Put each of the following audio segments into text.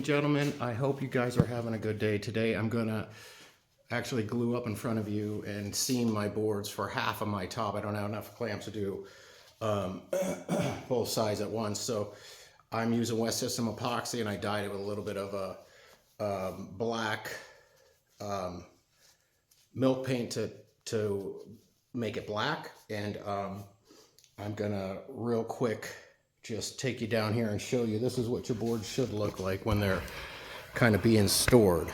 gentlemen, I hope you guys are having a good day. Today I'm gonna actually glue up in front of you and seam my boards for half of my top. I don't have enough clamps to do both sides at once, so I'm using West System epoxy, and I dyed it with a little bit of a black milk paint to make it black. And I'm gonna real quick just take you down here and show you this is what your boards should look like when they're kind of being stored.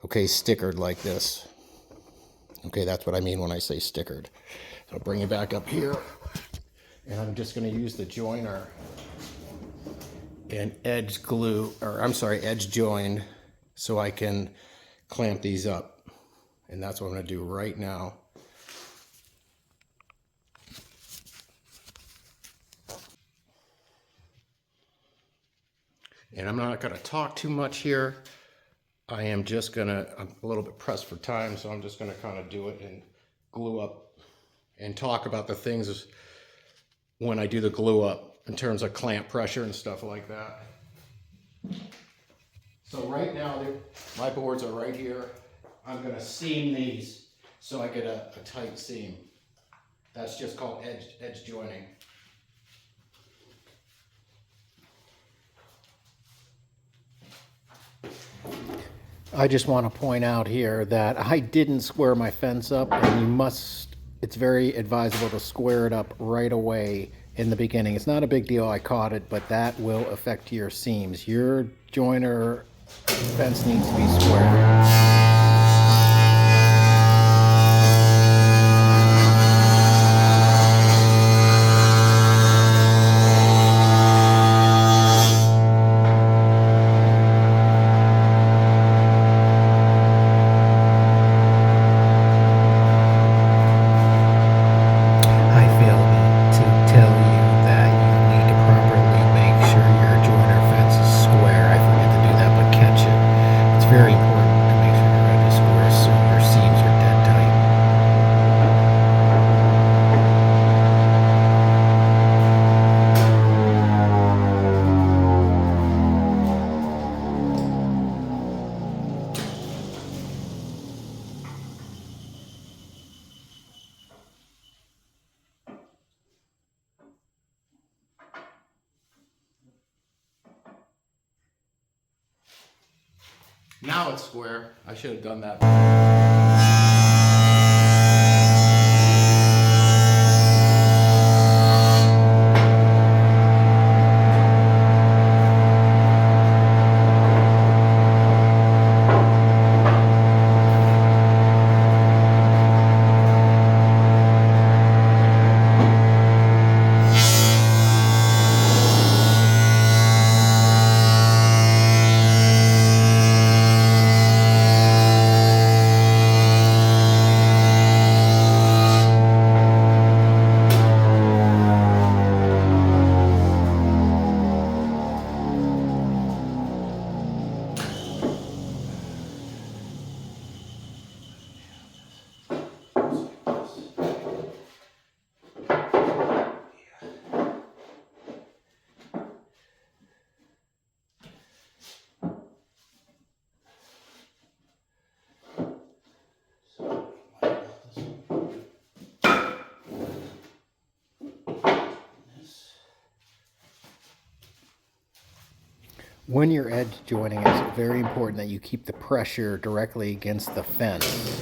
Okay, stickered like this. Okay, that's what I mean when I say stickered. So I'll bring you back up here, and I'm just going to use the joiner and edge glue, or I'm sorry, edge join, so I can clamp these up. And that's what I'm going to do right now. And I'm not going to talk too much here. I am just going to, I'm a little bit pressed for time, so I'm just going to kind of do it and glue up and talk about the things when I do the glue up in terms of clamp pressure and stuff like that. So right now, my boards are right here. I'm going to seam these so I get a tight seam. That's just called edge joining. I just want to point out here that I didn't square my fence up, and it's very advisable to square it up right away in the beginning. It's not a big deal, I caught it, but that will affect your seams. Your joiner fence needs to be square. Very important to make sure your edge is square so your seams are dead tight. Now it's square. I should have done that. When you're edge joining, it's very important that you keep the pressure directly against the fence.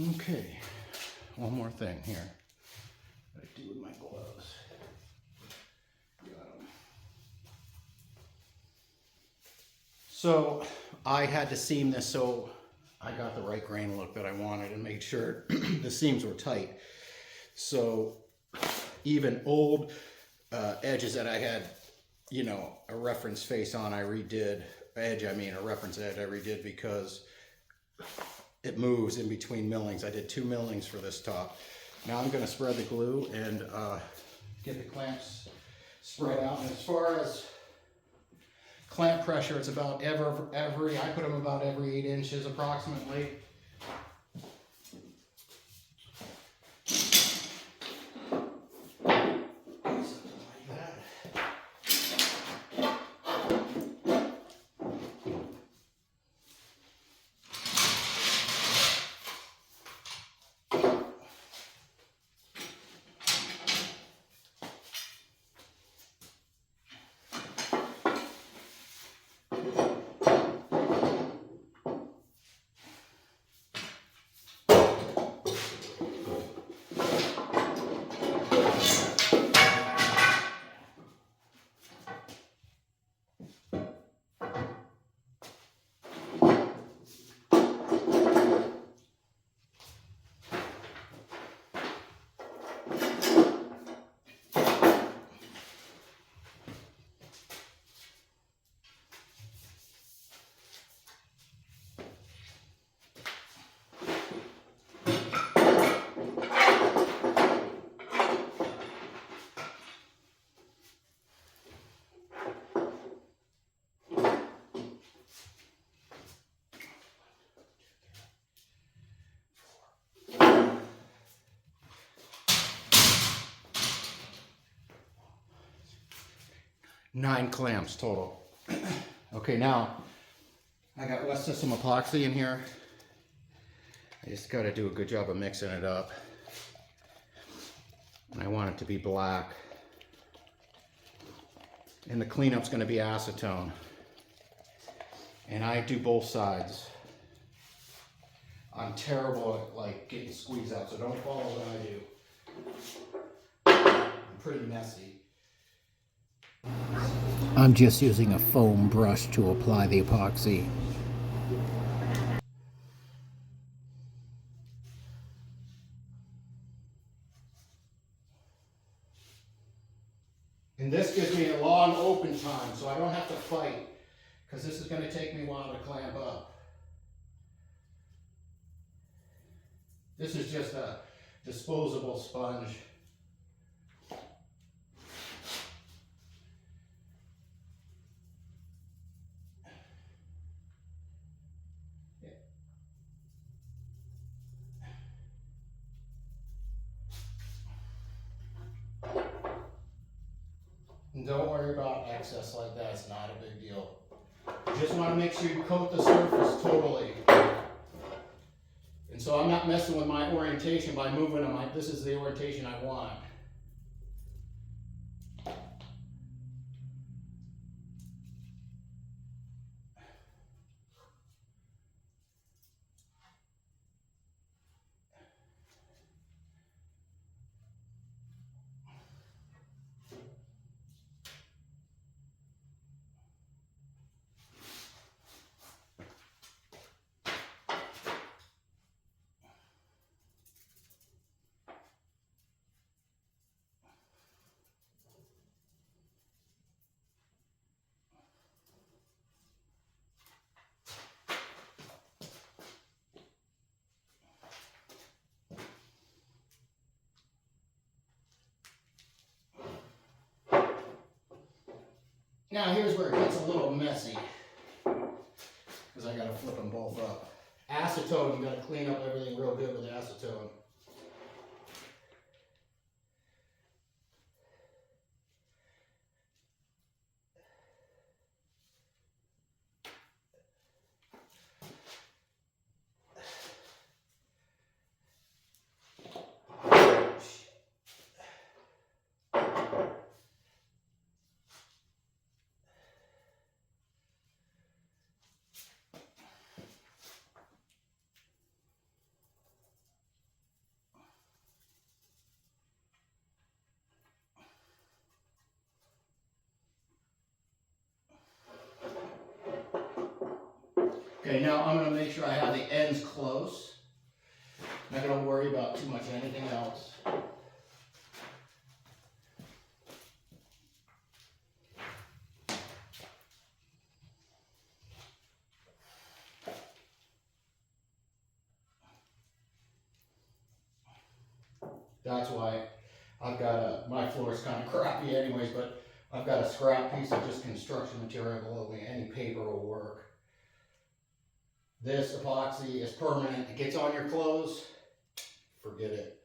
Okay, one more thing here. What do I do with my gloves? Got 'em. So I had to seam this so I got the right grain look that I wanted and made sure the seams were tight. So even old edges that I had, you know, a reference face on, I redid. Edge, I mean a reference edge, I redid because it moves in between millings. I did 2 millings for this top. Now I'm going to spread the glue and get the clamps spread out. And as far as clamp pressure, it's about every I put them about every 8 inches approximately. Nine clamps total. Okay, now I got less of some epoxy in here. I just got to do a good job of mixing it up. And I want it to be black. And the cleanup's going to be acetone. And I do both sides. I'm terrible at like getting squeeze out, so don't follow what I do. I'm pretty messy. I'm just using a foam brush to apply the epoxy. And this gives me a long open time, so I don't have to fight, because this is going to take me a while to clamp up. This is just a disposable sponge. And don't worry about excess like that, it's not a big deal. You just want to make sure you coat the surface totally. And so I'm not messing with my orientation by moving them. This is the orientation I want. Now here's where it gets a little messy, because I got to flip them both up. Acetone, you got to clean up everything real good with acetone. Okay, now I'm going to make sure I have the ends close. I'm not going to worry about too much anything else. That's why I've got my floor is kind of crappy anyways, but I've got a scrap piece of just construction material below me. Any paper will work. This epoxy is permanent. It gets on your clothes, forget it.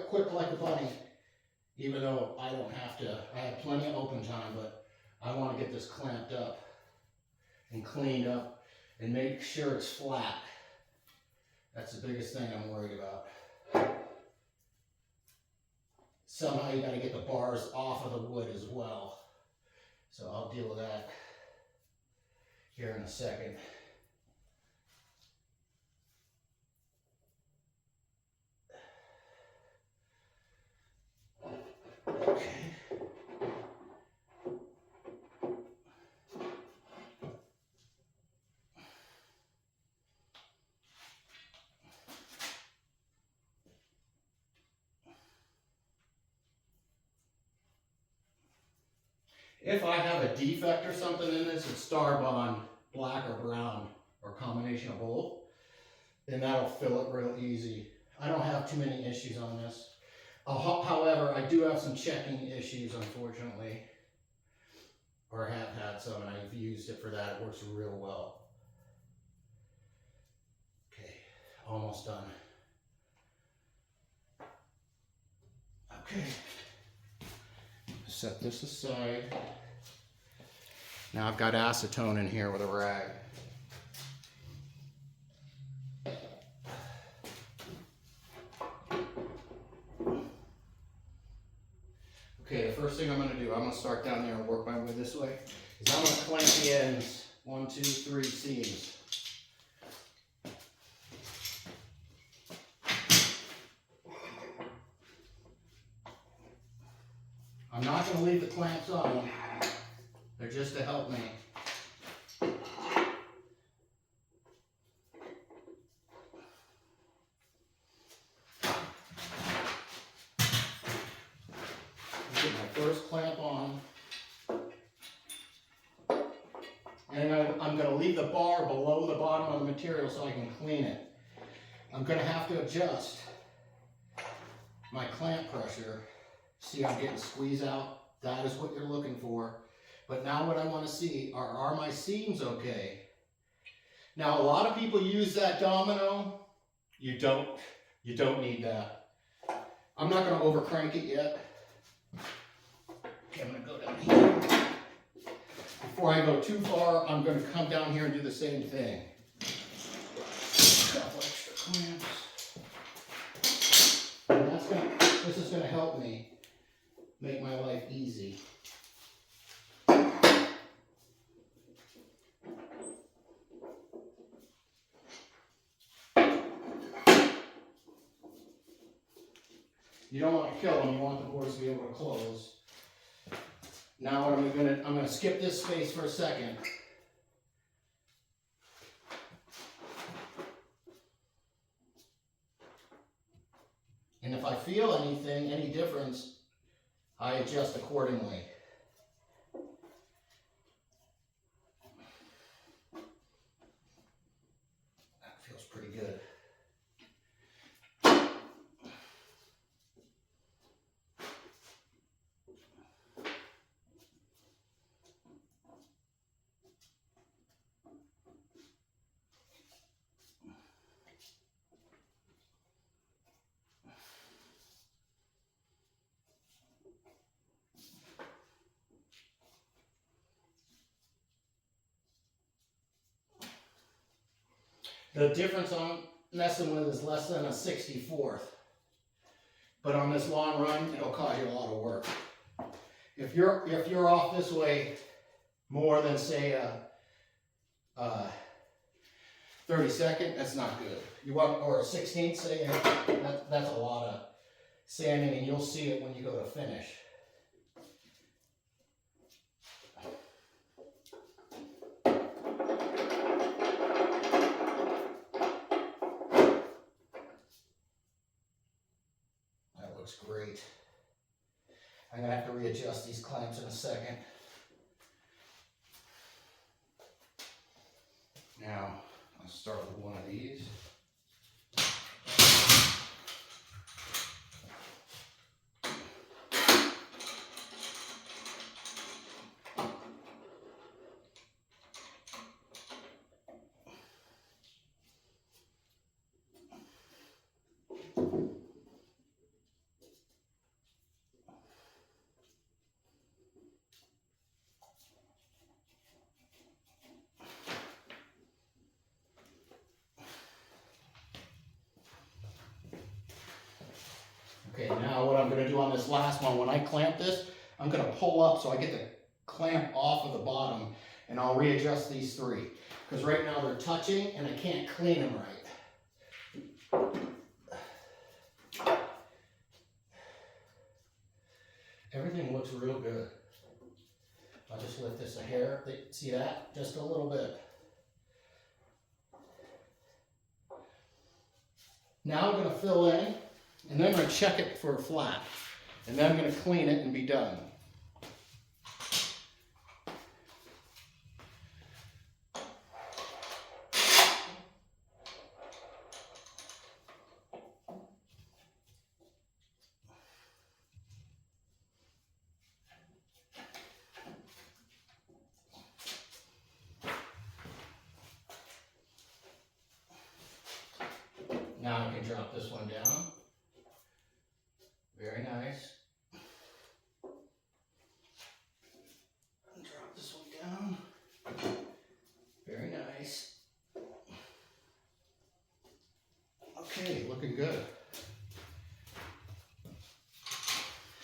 Quick like a bunny. Even though I don't have to, I have plenty of open time, but I want to get this clamped up and cleaned up and make sure it's flat. That's the biggest thing I'm worried about. Somehow you got to get the bars off of the wood as well. So I'll deal with that here in a second. Okay. If I have a defect or something in this, it's Starbond black or brown or a combination of both, then that'll fill it real easy. I don't have too many issues on this. However, I do have some checking issues, unfortunately, or have had some, and I've used it for that. It works real well. Okay, almost done. Okay, set this aside. Now I've got acetone in here with a rag. Okay, the first thing I'm going to do, I'm going to start down there and work my way this way, is I'm going to clamp the ends, 1, 2, 3 seams. I'm not going to leave the clamps on, they're just to help me. Get my first clamp on, and I'm going to leave the bar below the bottom of the material so I can clean it. I'm going to have to adjust my clamp pressure. See, I'm getting squeezed out. That is what you're looking for. But now what I want to see are my seams okay? Now a lot of people use that domino. You don't need that. I'm not going to over crank it yet. Okay, I'm going to go down here. Before I go too far, I'm going to come down here and do the same thing. A couple extra clamps. And this is going to help me make my life easy. You don't want to kill them, you want the boards to be able to close. Now what I'm going to skip this space for a second. And if I feel anything, any difference, I adjust accordingly. That feels pretty good. The difference I'm messing with is less than a 64th. But on this long run, it'll cause you a lot of work. If you're off this way more than say a 32nd, that's not good. You want, or a 16th, say, that's a lot of sanding, and you'll see it when you go to finish. That looks great. I'm gonna have to readjust these clamps in a second. Now, I'll start with one of these. Okay, now what I'm going to do on this last one, when I clamp this, I'm going to pull up so I get the clamp off of the bottom, and I'll readjust these three. Because right now they're touching and I can't clean them right. Everything looks real good. I'll just lift this a hair. See that? Just a little bit. Now I'm going to fill in. And then I'm going to check it for a flat. And then I'm going to clean it and be done. Now I can drop this one down. Very nice. Drop this one down. Very nice. Okay, looking good.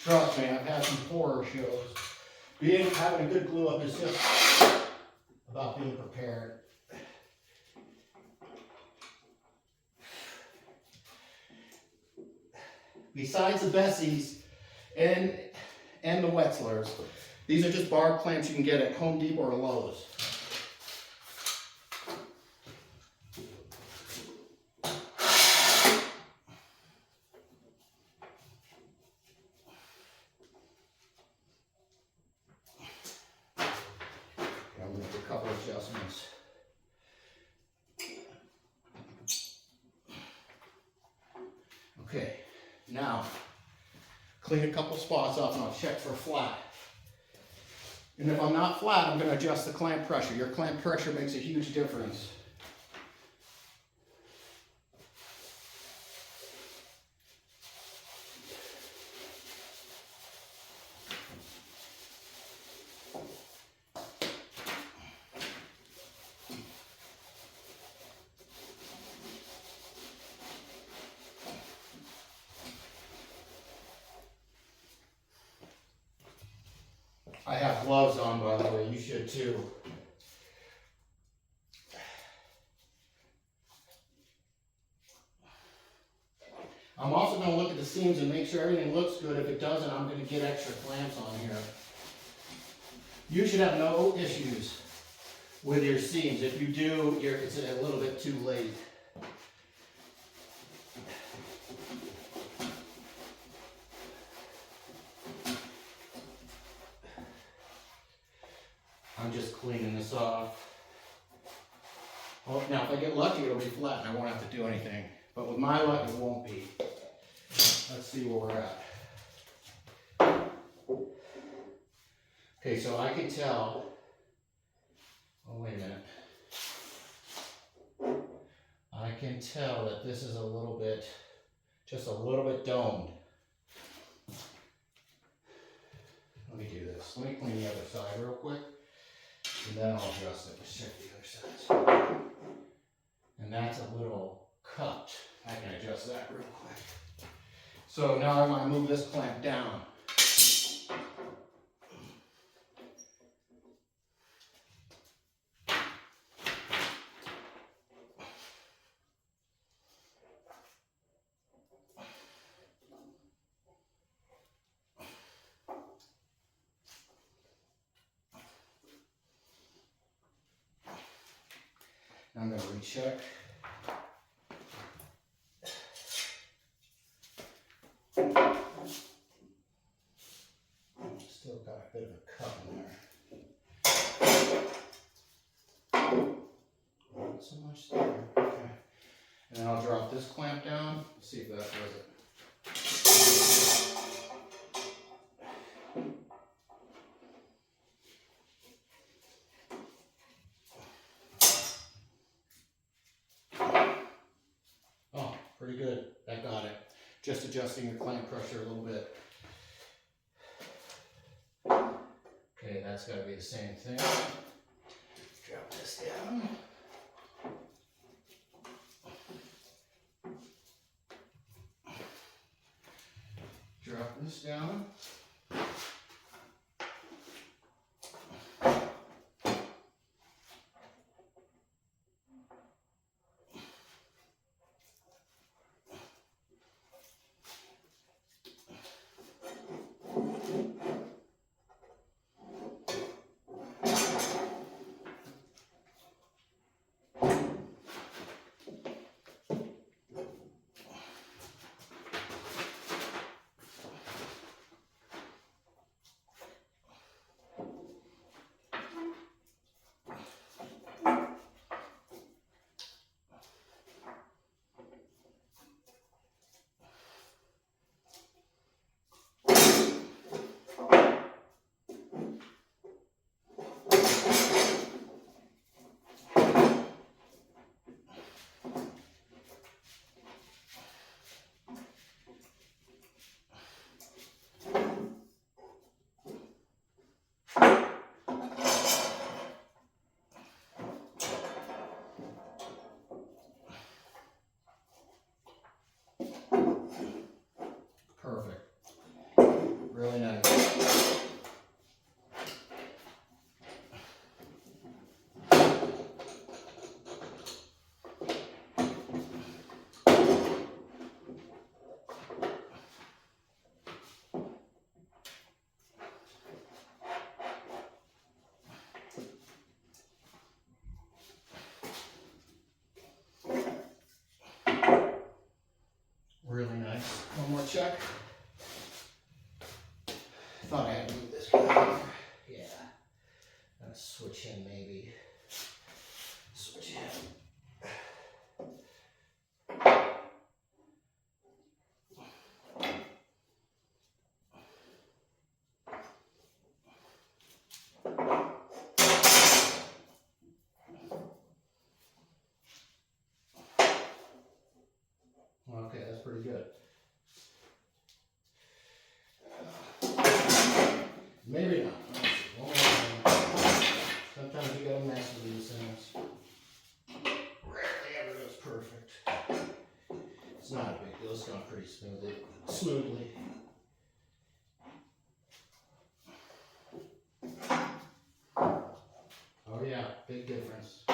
Trust me, I've had some horror shows. Having a good glue up is just about being prepared. Besides the Bessies and the Wetzlers, these are just bar clamps you can get at Home Depot or Lowe's. I'm going to make a couple of adjustments. Okay. Now, clean a couple spots off and I'll check for flat. And if I'm not flat, I'm going to adjust the clamp pressure. Your clamp pressure makes a huge difference. I have gloves on, by the way, you should too. I'm also going to look at the seams and make sure everything looks good. If it doesn't, I'm going to get extra clamps on here. You should have no issues with your seams. If you do, it's a little bit too late. I'm just cleaning this off. Well, now if I get lucky, it'll be flat and I won't have to do anything. But with my luck, it won't be. Let's see where we're at. Okay, so I can tell. Oh, wait a minute. I can tell that this is a little bit, just a little bit domed. Let me do this. Let me clean the other side real quick. And then I'll adjust it. Let's check the other side. And that's a little cut. I can adjust that real quick. So now I want to move this clamp down. I'm going to recheck. Still got a bit of a cut in there. Not so much there. Okay. And then I'll drop this clamp down, see if that does it. Oh, pretty good. That got it. Just adjusting the clamp pressure a little bit. Okay, that's got to be the same thing. Drop this down. Drop this down. Perfect. Really nice. Really nice. One more check. Thought I had to move this guy. Yeah. Gotta switch him maybe. Switch him. Okay, that's pretty good. Maybe not. Sometimes you gotta mess with these things. Rarely ever goes perfect. It's not a big deal. It's gone pretty smoothly. Oh yeah, big difference.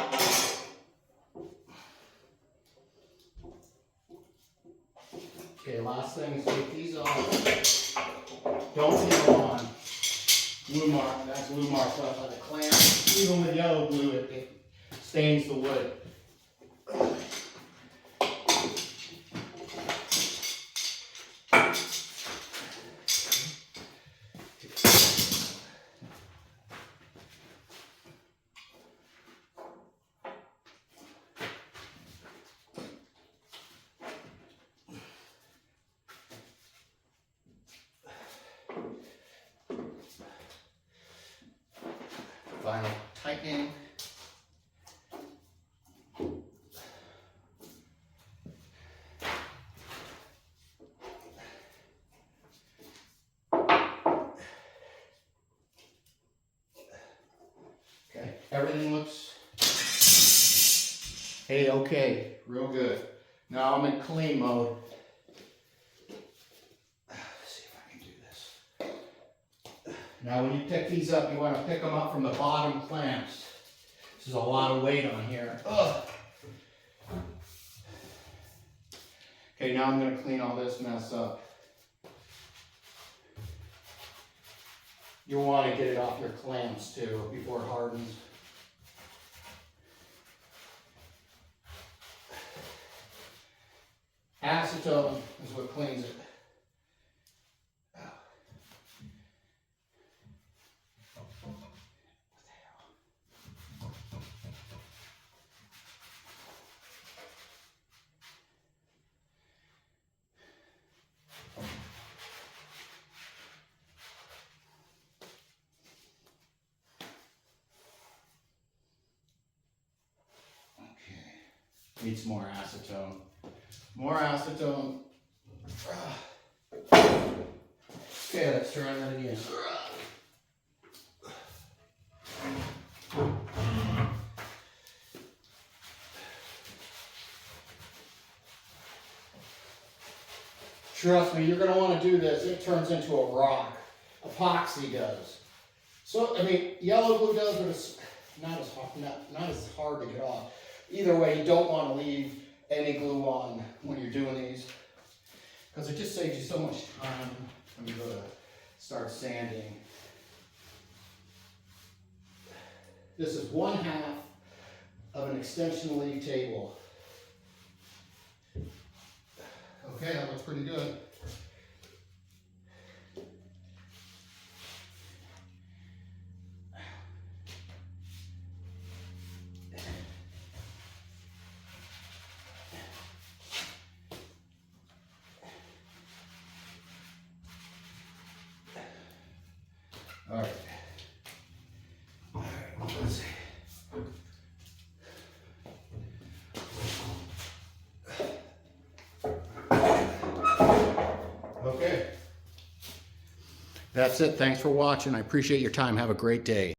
Okay, last thing is take these off. Don't nail on glue mark. That's glue marks off by the clamp. Even with yellow glue, it stains the wood. Final tightening. Okay, everything looks okay, real good. Now I'm in clean mode. Let's see if I can do this. Now when you pick these up, you want to pick them up from the bottom clamps. This is a lot of weight on here. Ugh. Okay, now I'm going to clean all this mess up. You'll want to get it off your clamps too before it hardens. acetone is what cleans it. Needs more acetone. More acetone. Okay, let's try that again. Trust me, you're going to want to do this. It turns into a rock. Epoxy does. So, I mean, yellow glue does, but it's not as hard to get off. Either way, you don't want to leave any glue on when you're doing these, because it just saves you so much time when you go to start sanding. This is 1/2 of an extension leaf table. Okay, that looks pretty good. All right. Let's see. Okay. That's it. Thanks for watching. I appreciate your time. Have a great day.